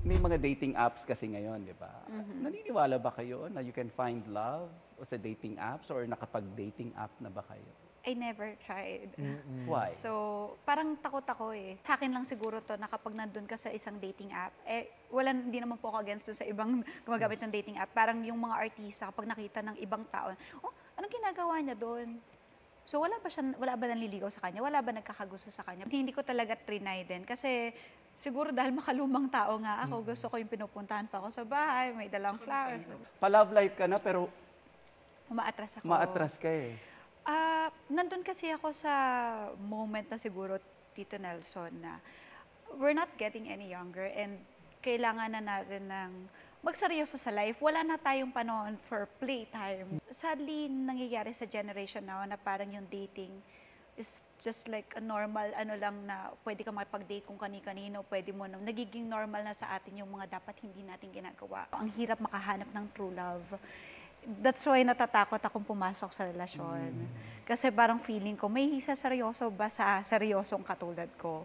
May mga dating apps kasi ngayon, di ba? Naniniwala ba kayo na you can find love sa dating apps or nakapag-dating app na ba kayo? I never tried. Why? So, parang takot ako eh. Sa akin lang siguro to na kapag nandun ka sa isang dating app, hindi naman po ako against dun sa ibang gumagamit ng dating app. Parang yung mga artista, kapag nakita ng ibang tao, oh, anong ginagawa niya doon? So, wala ba nanliligaw sa kanya? Wala ba nagkakagusto sa kanya? Hindi ko talaga trinay din. Kasi, siguro dahil makalumang tao nga ako, gusto ko yung pinupuntahan pa ako sa bahay, may dalang flowers. Pa-love life ka na pero Umaatras ako. maatras ka eh. Nandun kasi ako sa moment na siguro, Tito Nelson, na we're not getting any younger and kailangan na natin ng magseryoso sa life. Wala na tayong panahon for playtime. Sadly, nangyayari sa generation now na parang yung dating is just like a normal, lang na pwede ka makipag-date kung kani-kanino, pwede mo na, nagiging normal na sa atin yung mga dapat hindi natin ginagawa. Ang hirap makahanap ng true love. That's why natatakot akong pumasok sa relasyon. Kasi parang feeling ko, may isa seryoso ba sa seryosong katulad ko?